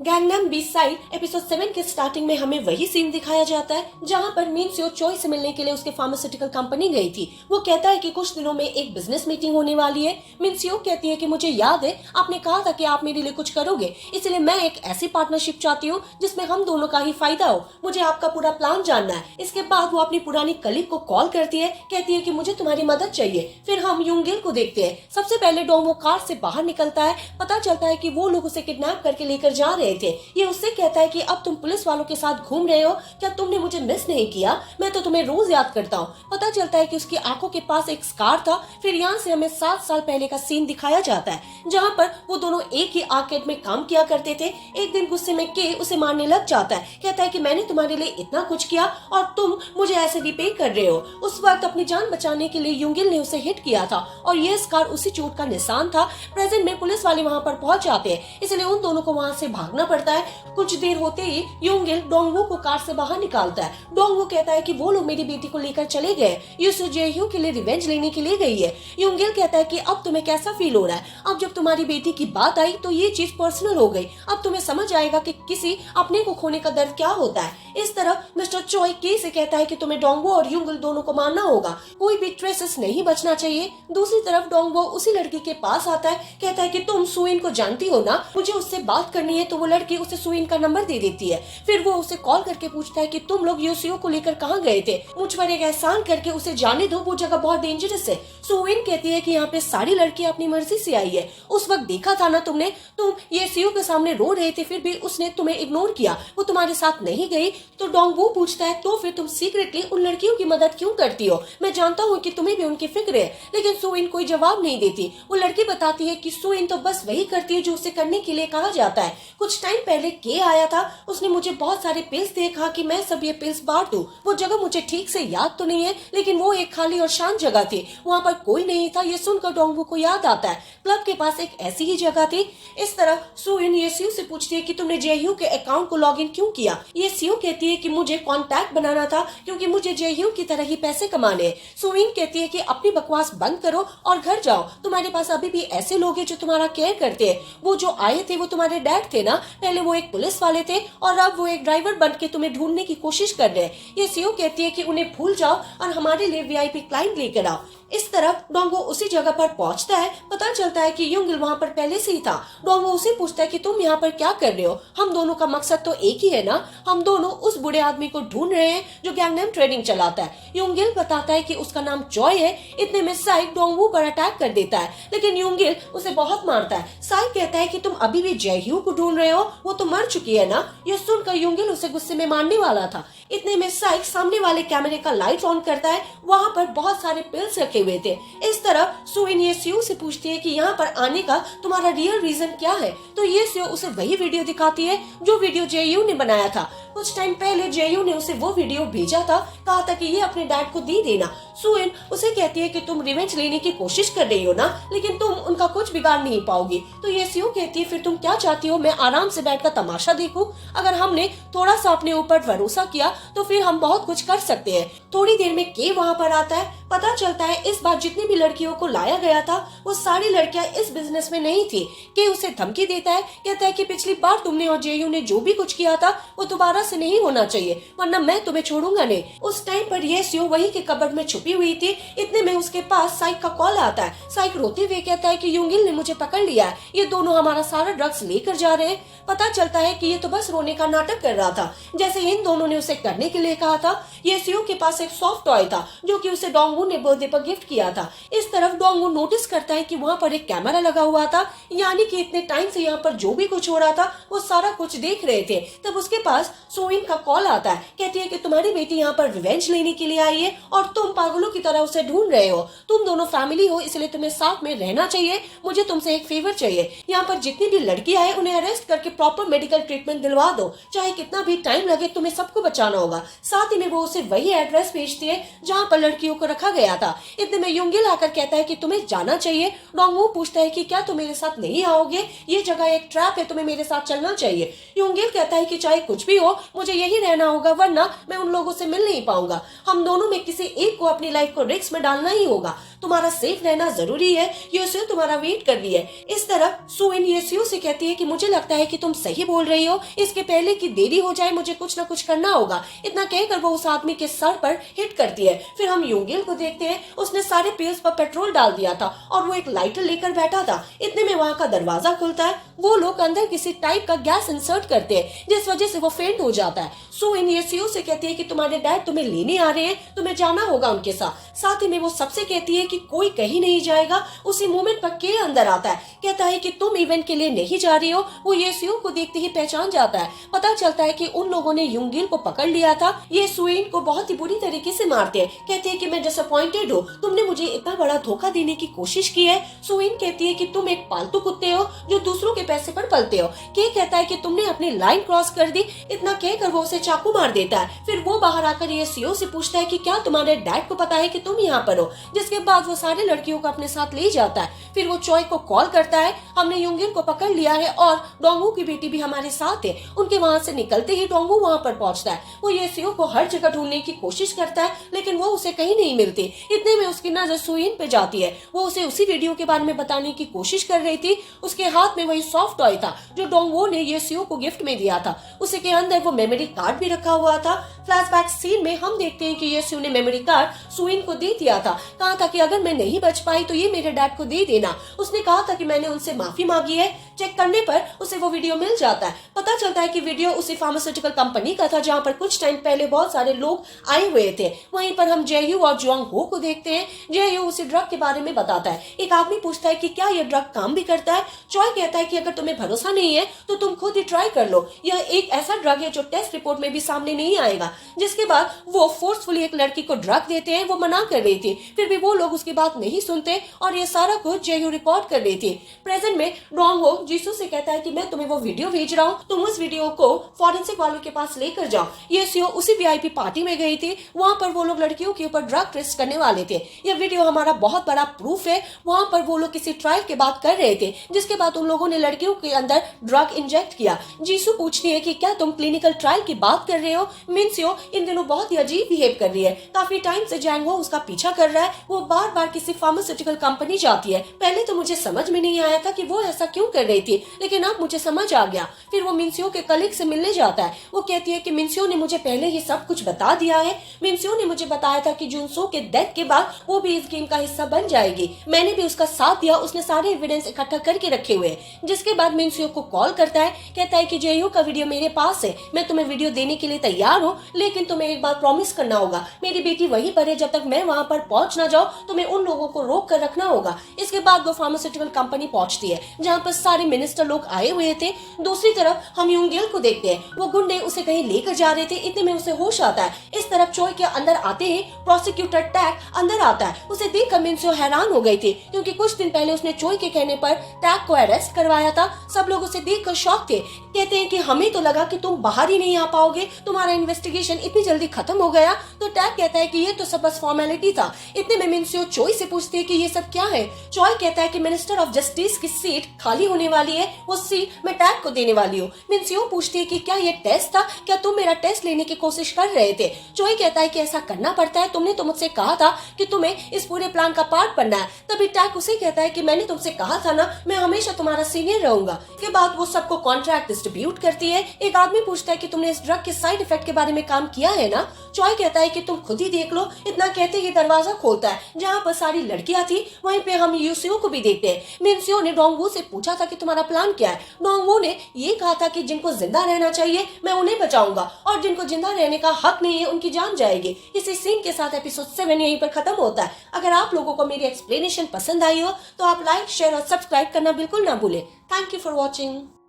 Gangnam B-साइड episode 7 के starting में हमें वही सीन दिखाया जाता है जहां पर मिनस्यो चॉय से मिलने के लिए उसके फार्मास्यूटिकल कंपनी गई थी। वो कहता है कि कुछ दिनों में एक बिजनेस मीटिंग होने वाली है। मिनस्यो कहती है कि मुझे याद है आपने कहा था कि आप मेरे लिए कुछ करोगे, इसलिए मैं एक ऐसी पार्टनरशिप चाहती हूँ जिसमें हम दोनों का ही फायदा हो। मुझे आपका पूरा प्लान जानना है। इसके बाद वो अपनी पुरानी कलीग को कॉल करती है, कहती है कि मुझे तुम्हारी मदद चाहिए। फिर हम यूंगिल को देखते हैं। सबसे पहले डोंगो कार से बाहर निकलता है। पता चलता है कि वो लोग उसे किडनैप करके लेकर जा रहे थे। ये उससे कहता है कि अब तुम पुलिस वालों के साथ घूम रहे हो, क्या तुमने मुझे मिस नहीं किया? मैं तो तुम्हें रोज याद करता हूँ। पता चलता है कि उसकी आंखों के पास एक स्कार था। फिर यहाँ से हमें 7 साल पहले का सीन दिखाया जाता है जहाँ पर वो दोनों एक ही आर्केड में काम किया करते थे। एक दिन गुस्से में के उसे मारने लग जाता है। कहता है कि मैंने तुम्हारे लिए इतना कुछ किया और तुम मुझे ऐसे रिपे कर रहे हो। उस वक्त अपनी जान बचाने के लिए यूंगिल ने उसे हिट किया था और ये स्कार उसी चोट का निशान था। प्रेजेंट में पुलिस वाले वहाँ पर पहुंच जाते हैं, इसलिए उन दोनों को वहाँ से भागना पड़ता है। कुछ देर होते ही यूंगिल डोंगवू को कार से बाहर निकालता है। डोंगवू कहता है कि वो लोग मेरी बेटी को लेकर चले गए, यूसु जेह्यू के लिए रिवेंज लेने के लिए गई है। यूंगिल कहता है कि अब तुम्हें कैसा फील हो रहा है? अब जब तुम्हारी बेटी की बात आई तो ये चीज पर्सनल हो गई। अब तुम्हें समझ आएगा कि किसी अपने को खोने का दर्द क्या होता है। इस तरह मिस्टर चॉय के से कहता है कि तुम्हें डोंगवू और यूंगिल दोनों को मारना होगा, कोई भी ट्रेसेस नहीं बचना चाहिए। दूसरी तरफ डोंगवू उसी लड़की के पास आता है, कहता है कि तुम सुइन को जानती हो ना, मुझे उससे बात करनी है। तो वो लड़की उसे सुइन का नंबर दे देती है। फिर वो उसे कॉल करके पूछता है कि तुम लोग यूसियो को लेकर कहाँ गए थे? मुझ पर एक एहसान करके उसे जाने दो, वो जगह बहुत डेंजरस है। सुइन कहती है कि यहाँ पे सारी लड़कियां अपनी मर्जी से आई है। उस वक्त देखा था ना तुमने, तुम ये सीओ के सामने रो रहे थे, फिर भी उसने तुम्हें इग्नोर किया, वो तुम्हारे साथ नहीं गई। तो डोंगवू पूछता है तो फिर तुम सीक्रेटली उन लड़कियों की मदद क्यों करती हो? मैं जानता हूँ कि तुम्हें भी उनकी फिक्र है। लेकिन सुइन कोई जवाब नहीं देती। वो लड़की बताती है कि सुइन तो बस वही करती है जो उसे करने के लिए कहा जाता है। कुछ टाइम पहले के आया था, उसने मुझे बहुत सारे पिल्स दिए, कहा कि मैं सब ये पिल्स बांट दूं। वो जगह मुझे ठीक से याद तो नहीं है, लेकिन वो एक खाली और शांत जगह थी, वहाँ पर कोई नहीं था। ये सुनकर डोंगवू को याद आता है क्लब के पास एक ऐसी ही जगह थी। इस तरह सुइन ये सीयू से पूछती है कि तुमने जेह्यू के अकाउंट को लॉग इन क्यों किया? ये सीयू कहती है कि मुझे कॉन्टैक्ट बनाना था क्योंकि मुझे जेह्यू की तरह ही पैसे कमाने हैं। सुइन कहती है कि अपनी बकवास बंद करो और घर जाओ, तुम्हारे पास अभी भी ऐसे लोग हैं जो तुम्हारा केयर करते हैं। वो जो आए थे वो तुम्हारे डैड थे ना, पहले वो एक पुलिस वाले थे और अब वो एक ड्राइवर बन के तुम्हें ढूंढने की कोशिश कर रहे हैं। ये सीओ कहती है कि उन्हें भूल जाओ और हमारे लिए वीआईपी क्लाइंट लेकर आओ। इस तरफ डोंगो उसी जगह पर पहुंचता है। पता चलता है कि यूंगिल वहाँ पर पहले से ही था। डोंगो उसे पूछता है कि तुम यहाँ पर क्या कर रहे हो? हम दोनों का मकसद तो एक ही है ना, हम दोनों उस बुढ़े आदमी को ढूंढ रहे हैं जो गैंगनम ट्रेडिंग चलाता है। यूंगिल बताता है कि उसका नाम चॉय है। इतने में साई डोंगवू पर अटैक कर देता है, लेकिन यूंगिल उसे बहुत मारता है। साई कहता है कि तुम अभी भी जेह्यू को ढूंढ रहे हो, वो तो मर चुकी है ना। यह सुनकर यूंगिल उसे गुस्से में मारने वाला था। इतने में साई सामने वाले कैमरे का लाइट ऑन करता है। वहाँ पर बहुत सारे पिल्स रखे हुए थे। इस तरह सुइन ये सीयू से पूछती है कि यहाँ पर आने का तुम्हारा रियल रीजन क्या है? तो ये सीयू उसे वही वीडियो दिखाती है जो वीडियो जेह्यू ने बनाया था। कुछ टाइम पहले जेह्यू ने उसे वो वीडियो भेजा था, कहा था कि ये अपने डैड को दे देना। सुइन उसे कहती है कि तुम रिवेंज लेने की कोशिश कर रही हो ना, लेकिन तुम उनका कुछ बिगाड़ नहीं पाओगी। तो ये सीयू कहती है फिर तुम क्या चाहती हो? मैं आराम से बैठकर तमाशा देखूं? अगर हमने थोड़ा सा अपने ऊपर भरोसा किया तो फिर हम बहुत कुछ कर सकते हैं। थोड़ी देर में के वहाँ पर आता है। पता चलता है इस बार जितनी भी लड़कियों को लाया गया था वो सारी लड़कियां इस बिजनेस में नहीं थी। के उसे धमकी देता है, कहता है कि पिछली बार तुमने और जेह्यू ने जो भी कुछ किया था वो दोबारा से नहीं होना चाहिए, वरना मैं तुम्हें छोड़ूंगा नहीं। उस टाइम पर ये सीयू वही के कबर्ड में छुपी हुई थी। इतने में उसके पास साइक का कॉल आता है। साइक रोते हुए कहता है कि यूंगिल ने मुझे पकड़ लिया है, ये दोनों हमारा सारा ड्रग्स लेकर जा रहे हैं। पता चलता है कि ये तो बस रोने का नाटक कर रहा था, जैसे इन दोनों ने उसे करने के लिए कहा था। ये सीयू के पास एक सॉफ्ट टॉय था जो कि उसे डोंगवू ने बर्थडे पर गिफ्ट किया था। इस तरफ डोंगवू नोटिस करता है कि वहाँ पर एक कैमरा लगा हुआ था, यानी कि इतने टाइम से यहाँ पर जो भी कुछ हो रहा था वो सारा कुछ देख रहे थे। तब उसके पास सुइन का कॉल आता है, कहती है कि तुम्हारी बेटी यहाँ पर रिवेंज लेने के लिए आई है और तुम पागलों की तरह उसे ढूंढ रहे हो। तुम दोनों फैमिली हो, इसलिए तुम्हें साथ में रहना चाहिए। मुझे तुमसे एक फेवर चाहिए, यहाँ पर जितनी भी लड़कियां हैं उन्हें अरेस्ट करके प्रॉपर मेडिकल ट्रीटमेंट दिलवा दो, चाहे कितना भी टाइम लगे, तुम्हें सबको बचाना होगा। साथ ही में वो उसे वही एड्रेस भेजती है जहाँ पर लड़कियों को रखा गया था। इतने में यूंगिल आकर कहता है कि तुम्हें जाना चाहिए। डोंगवू पूछता है कि क्या तुम मेरे साथ नहीं आओगे? ये जगह एक ट्रैप है, तुम्हें मेरे साथ चलना चाहिए। यूंगिल कहता है कि चाहे कुछ भी हो मुझे यही रहना होगा, वरना मैं उन लोगों से मिल नहीं पाऊंगा। हम दोनों में किसी एक को अपनी लाइफ को रिस्क में डालना ही होगा। तुम्हारा सेफ रहना जरूरी है, येसियो तुम्हारा वेट कर रही है। इस तरह सुइन येसियो से कहती है कि मुझे लगता है कि तुम सही बोल रही हो, इसके पहले कि देरी हो जाए मुझे कुछ ना कुछ करना होगा। इतना कहकर वो उस आदमी के सर पर हिट करती है। फिर हम यूंगिल को देखते हैं, उसने सारे पेल्स पर पेट्रोल डाल दिया था और वो एक लाइटर लेकर बैठा था। इतने में वहाँ का दरवाजा खुलता है, वो लोग अंदर किसी टाइप का गैस इंसर्ट करते हैं जिस वजह से वो फेंट हो जाता है। सुइन येसियो से कहती है कि तुम्हारे डैड तुम्हें लेने आ रहे हैं, तुम्हें जाना होगा उनके साथ ही में वो सबसे कहती है कि कोई कहीं नहीं जाएगा। उसी मोमेंट पर के अंदर आता है, कहता है कि तुम इवेंट के लिए नहीं जा रही हो। वो येसियो को देखते ही पहचान जाता है। पता चलता है कि उन लोगों ने यूंगिल को पकड़ लिया था। ये सुइन को बहुत ही बुरी तरीके से मारते हैं। कहते हैं कि मैं डिसअपॉइंटेड हूँ, तुमने मुझे इतना बड़ा धोखा देने की कोशिश की है। सुइन कहती है कि तुम एक पालतू कुत्ते हो जो दूसरों के पैसे पर पलते हो। के कहता है कि तुमने अपनी लाइन क्रॉस कर दी। इतना कहकर वो उसे चाकू मार देता है। फिर वो बाहर आकर ये सीओ से पूछता है कि क्या तुम्हारे डैड को पता है कि तुम यहाँ पर हो, जिसके बाद वो सारे लड़कियों को अपने साथ ले जाता है। फिर वो चॉय को कॉल करता है, हमने यूंगिल को पकड़ लिया है और डोंगू की बेटी भी हमारे साथ है। उनके वहाँ से निकलते ही डोंगू वहाँ पर पहुँचता है। वो ये सीओ को हर जगह ढूंढने की कोशिश करता है लेकिन वो उसे कहीं नहीं मिलती। इतने में उसकी नजर सुइन पे जाती है। वो उसे उसी वीडियो के बारे में बताने की कोशिश कर रही थी। उसके हाथ में वही सॉफ्ट टॉय था जो डोंगवो ने ये सीओ को गिफ्ट में दिया था। उसी के अंदर वो मेमोरी कार्ड भी रखा हुआ था। फ्लैशबैक सीन में हम देखते हैं कि ये सीओ ने मेमोरी कार्ड सुइन को दे दिया था। कहा था कि अगर मैं नहीं बच पाई तो ये मेरे डैड को दे देना। उसने कहा था कि मैंने उनसे माफी मांगी है। चेक करने पर उसे वो वीडियो मिल जाता है। पता चलता है कि वीडियो उसी फार्मास्यूटिकल कंपनी का था जहाँ पर कुछ टाइम पहले बहुत सारे लोग आए हुए थे। वहीं पर हम जेयू और जुआंग हो को देखते हैं। जेयू उसी ड्रग के बारे में बताता है। एक आदमी पूछता है कि क्या यह ड्रग काम भी करता है। चॉय कहता है कि अगर तुम्हें भरोसा नहीं है तो तुम खुद ही ट्राई कर लो। यह एक ऐसा ड्रग है जो टेस्ट रिपोर्ट में भी सामने नहीं आएगा। जिसके बाद वो फोर्सफुली एक लड़की को ड्रग देते हैं। वो मना कर रही थी, फिर भी वो लोग उसकी बात नहीं सुनते और ये सारा कुछ जेयू रिकॉर्ड कर रही थी। प्रेजेंट में डोंग हो जीसू से कहता है कि मैं तुम्हें वो वीडियो भेज रहा हूँ, तुम उस वीडियो को फॉरेंसिक वालों के पास लेकर जाओ। ये सीओ उसी वीआईपी पार्टी में गई थी। वहां पर वो लोग लड़कियों के ऊपर ड्रग टेस्ट करने वाले थे। यह वीडियो हमारा बहुत बड़ा प्रूफ है। वहां पर वो लोग किसी ट्रायल के बात कर रहे थे जिसके बाद उन लोगों ने लड़कियों के अंदर ड्रग इंजेक्ट किया। जीसू पूछती है कि क्या तुम क्लिनिकल ट्रायल की बात कर रहे हो। मिनसियो इन दिनों बहुत ही अजीब बिहेव कर रही है। काफी टाइम से जैंगो उसका पीछा कर रहा है। वो बार बार किसी फार्मास्यूटिकल कंपनी जाती है। पहले तो मुझे समझ में नहीं आया था कि वो ऐसा क्यों कर रही थी, लेकिन अब मुझे समझ आ गया। फिर वो मिनसियो के कलीग से मिलने जाता है। वो कहती है कि मिनसियो ने मुझे पहले ये सब कुछ बता दिया है। मिनसियो ने मुझे बताया था कि जुनसो के डेथ के बाद वो भी इस गेम का हिस्सा बन जाएगी। मैंने भी उसका साथ दिया। उसने सारे एविडेंस इकट्ठा करके रखे हुए। जिसके बाद मिनसियो को कॉल करता है। कहता है कि जेयू का वीडियो मेरे पास है, मैं तुम्हें वीडियो देने के लिए तैयार हूँ, लेकिन तुम्हें एक बात प्रॉमिस करना होगा। मेरी बेटी वहीं पर है, जब तक मैं वहां पर पहुंच ना जाऊं तुम्हें उन लोगों को रोक कर रखना होगा। इसके बाद वो फार्मास्यूटिकल कंपनी पहुंचती है जहाँ पर सारे मिनिस्टर लोग आए हुए थे। दूसरी तरफ हम यूंगिल को देखते हैं। वो गुंडे उसे कहीं लेकर जा रहे थे। इतने में उसे होश आता है। इस तरफ चोय के अंदर आते ही प्रोसिक्यूटर टैग अंदर आता है। उसे देखकर मिनसियो हैरान हो गई थी क्योंकि कुछ दिन पहले उसने चोय के कहने पर टैग को अरेस्ट करवाया था। सब लोग उसे देखकर शॉक थे। कहते हैं कि हमें तो लगा कि तुम बाहर ही नहीं आ पाओगे, तुम्हारा इन्वेस्टिगेशन इतनी जल्दी खत्म हो गया। तो टैग कहता है कि ये तो सब बस फॉर्मेलिटी था। इतने में मिनसियो चोय से पूछती है कि ये सब क्या है। चोय कहता है कि मिनिस्टर ऑफ जस्टिस की सीट खाली होने वाली है, वो सीट मैं टैग को देने वाली हूँ। मिनसियो पूछती है कि क्या ये टेस्ट था, क्या तुम मेरा टेस्ट लेने की कोशिश कर रहे थे। चोय कहता है कि ऐसा करना पड़ता है, तुमने तो मुझसे कहा था कि तुम्हें इस पूरे प्लान का पार्ट बनना है। तभी टैग उसे कहता है कि मैंने तुमसे कहा था ना, मैं हमेशा तुम्हारा सीनियर रहूंगा। के बाद वो सबको कॉन्ट्रैक्ट डिस्ट्रीब्यूट करती है। एक आदमी पूछता है कि तुमने इस ड्रग के साइड इफेक्ट के बारे में काम किया है ना। चॉय कहता है कि तुम खुद ही देख लो। इतना कहते ही दरवाजा खोलता है जहाँ पर सारी लड़कियां थी। वहीं पे हम यूसियो को भी देखते हैं। मिनसियो ने डोंगवू से पूछा था कि तुम्हारा प्लान क्या है। डोंगवू ने ये कहा था कि जिनको जिंदा रहना चाहिए मैं उन्हें बचाऊंगा और जिनको जिंदा रहने का हक नहीं है उनकी जान जाएगी। इसी सीन के साथ एपिसोड 7 यहीं पर खत्म होता है। अगर आप लोगों को मेरी एक्सप्लेनेशन पसंद आई हो तो आप लाइक, शेयर और सब्सक्राइब करना बिल्कुल ना भूलें। Thank you for watching.